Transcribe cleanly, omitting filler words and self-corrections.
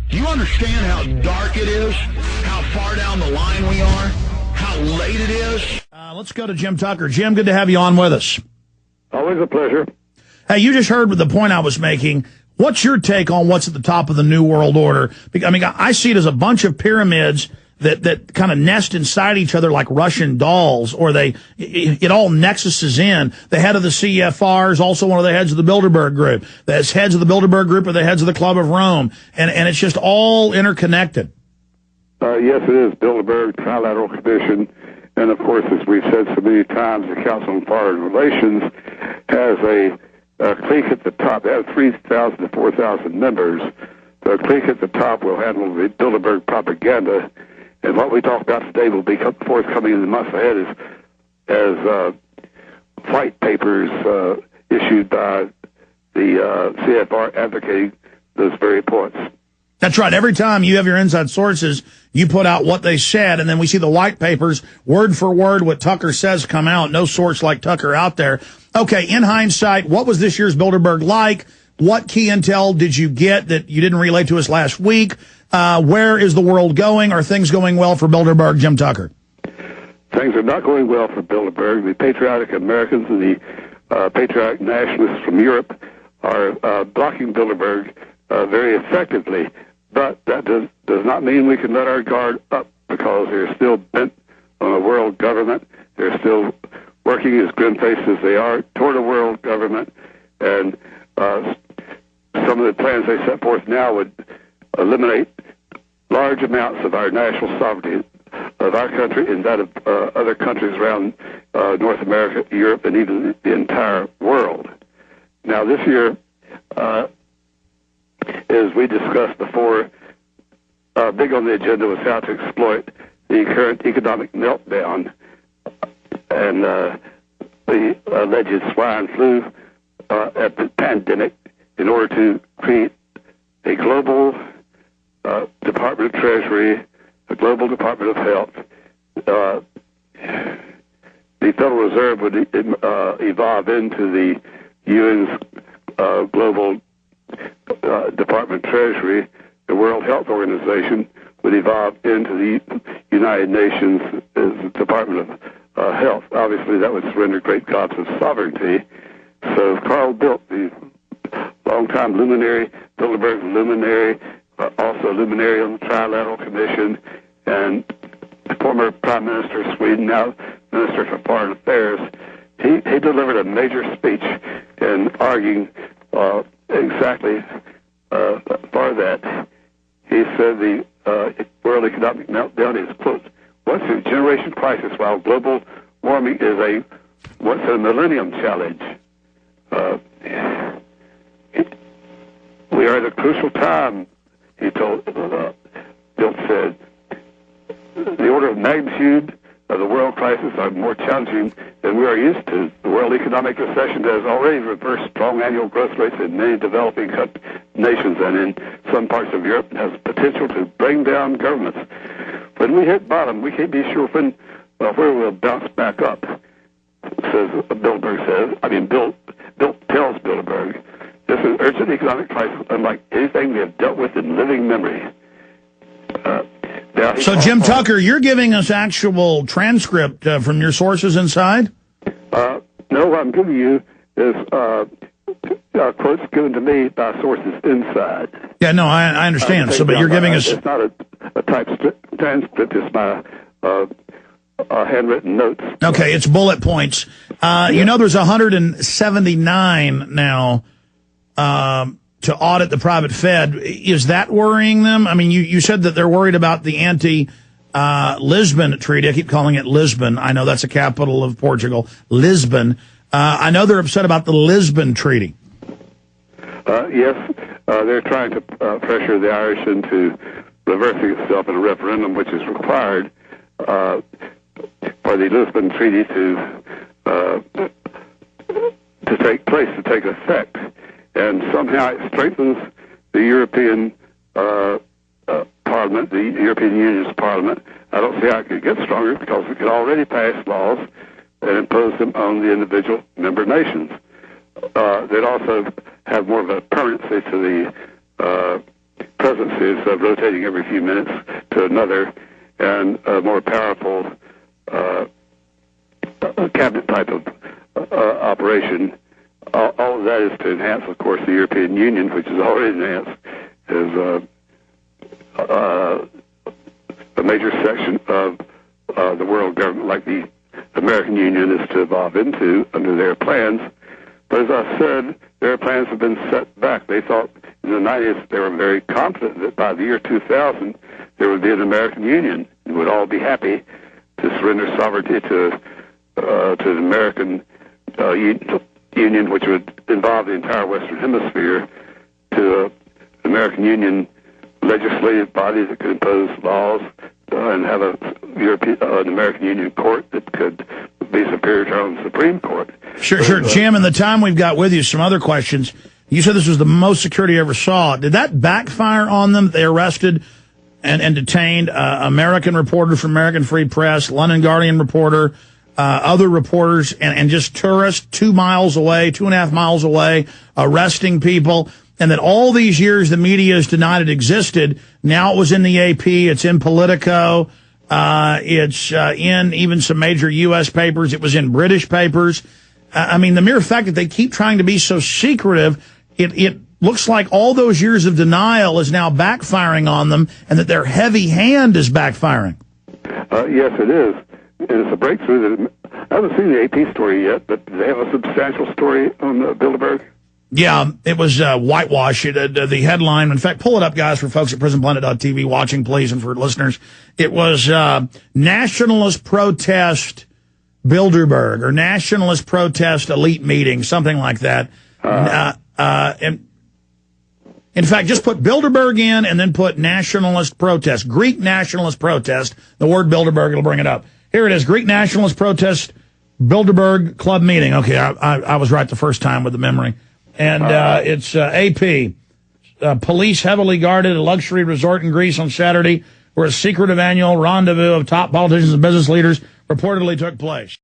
Do you understand how dark it is? How far down the line we are? How late it is? Let's go to Jim Tucker. Jim, good to have you on with us. Always a pleasure. Hey, you just heard the point I was making. What's your take on what's at the top of the New World Order? I mean, I see it as a bunch of pyramids that kind of nest inside each other like Russian dolls, or it all nexuses in. The head of the CFR is also one of the heads of the Bilderberg group. The heads of the Bilderberg group are the heads of the Club of Rome. And it's just all interconnected. Yes, it is. Bilderberg, Trilateral Commission, and of course, as we've said so many times, the Council on Foreign Relations has a clique at the top. They have 3,000 to 4,000 members. The clique at the top will handle the Bilderberg propaganda, and what we talk about today will be forthcoming in the months ahead as white papers issued by the CFR advocating those very points. That's right. Every time you have your inside sources, you put out what they said, and then we see the white papers, word for word, what Tucker says come out. No source like Tucker out there. Okay, in hindsight, what was this year's Bilderberg like? What key intel did you get that you didn't relay to us last week? Where is the world going? Are things going well for Bilderberg, Jim Tucker? Things are not going well for Bilderberg. The patriotic Americans and the patriotic nationalists from Europe are blocking Bilderberg very effectively. But that does not mean we can let our guard up, because they're still bent on a world government. They're still working as grim-faced as they are toward a world government. And some of the plans they set forth now would eliminate large amounts of our national sovereignty of our country and that of other countries around North America, Europe, and even the entire world. Now, this year, as we discussed before, big on the agenda was how to exploit the current economic meltdown and the alleged swine flu pandemic in order to create a global Department of Treasury, a global Department of Health. The Federal Reserve would evolve into the UN's global Department of Treasury. The World Health Organization would evolve into the United Nations as the Department of Health. Obviously, that would surrender great gobs of sovereignty. So Carl Bildt, the longtime luminary, Bilderberg luminary, also luminary on the Trilateral Commission, and former Prime Minister of Sweden, now Minister for Foreign Affairs, he delivered a major speech in arguing exactly for that. He said the world economic meltdown is, quote, once a generation crisis, while global warming is once a millennium challenge. We are at a crucial time, he told, Bildt said. The order of magnitude of the world crisis are more challenging than we are used to. The world economic recession has already reversed strong annual growth rates in many developing nations and in some parts of Europe, and has potential to bring down governments. When we hit bottom, we can't be sure where we'll bounce back up, says Bilderberg says. Bildt tells Bilderberg, this is an urgent economic crisis unlike anything we have dealt with in living memory. So, Jim Tucker, you're giving us actual transcript from your sources inside? No, what I'm giving you is quotes given to me by sources inside. Yeah, no, I understand. But you're giving us... It's not a typed transcript. It's my handwritten notes. Okay, it's bullet points. You know, there's 179 now to audit the private Fed. Is that worrying them? I mean, you said that they're worried about the anti-Lisbon treaty. I keep calling it Lisbon. I know that's the capital of Portugal, Lisbon. I know they're upset about the Lisbon treaty. Yes, they're trying to pressure the Irish into reversing itself in a referendum, which is required for the Lisbon treaty to take place, to take effect. And somehow it strengthens the European Parliament, the European Union's Parliament. I don't see how it could get stronger, because it could already pass laws and impose them on the individual member nations. They'd also have more of a permanency to the presidency instead of rotating every few minutes to another, and a more powerful cabinet type of operation. All of that is to enhance, of course, the European Union, which is already enhanced, is a major section of the world government, like the American Union is to evolve into under their plans. But as I said, their plans have been set back. They thought in the 90s, they were very confident that by the year 2000, there would be an American Union and would all be happy to surrender sovereignty to the American Union, which would involve the entire Western Hemisphere, to an American Union legislative body that could impose laws and have an American Union court that could be superior to the Supreme Court. Sure. Jim, in the time we've got with you, some other questions. You said this was the most security you ever saw. Did that backfire on them? They arrested and detained American reporter from American Free Press, London Guardian reporter, other reporters, and just tourists 2 miles away, 2.5 miles away, arresting people. And that all these years the media has denied it existed. Now it was in the AP, it's in Politico, it's in even some major U.S. papers, it was in British papers. I mean, the mere fact that they keep trying to be so secretive, it looks like all those years of denial is now backfiring on them, and that their heavy hand is backfiring. Yes, it is. And it's a breakthrough. I haven't seen the AP story yet, but do they have a substantial story on Bilderberg? Yeah, it was whitewash. The headline, in fact, pull it up, guys, for folks at prisonplanet.tv watching, please, and for listeners. It was Nationalist Protest Bilderberg, or Nationalist Protest Elite Meeting, something like that. In fact, just put Bilderberg in and then put Nationalist Protest, Greek Nationalist Protest. The word Bilderberg, it'll bring it up. Here it is, Greek Nationalist Protest Bilderberg Club Meeting. Okay, I was right the first time with the memory. And it's AP. Police heavily guarded a luxury resort in Greece on Saturday, where a secretive annual rendezvous of top politicians and business leaders reportedly took place.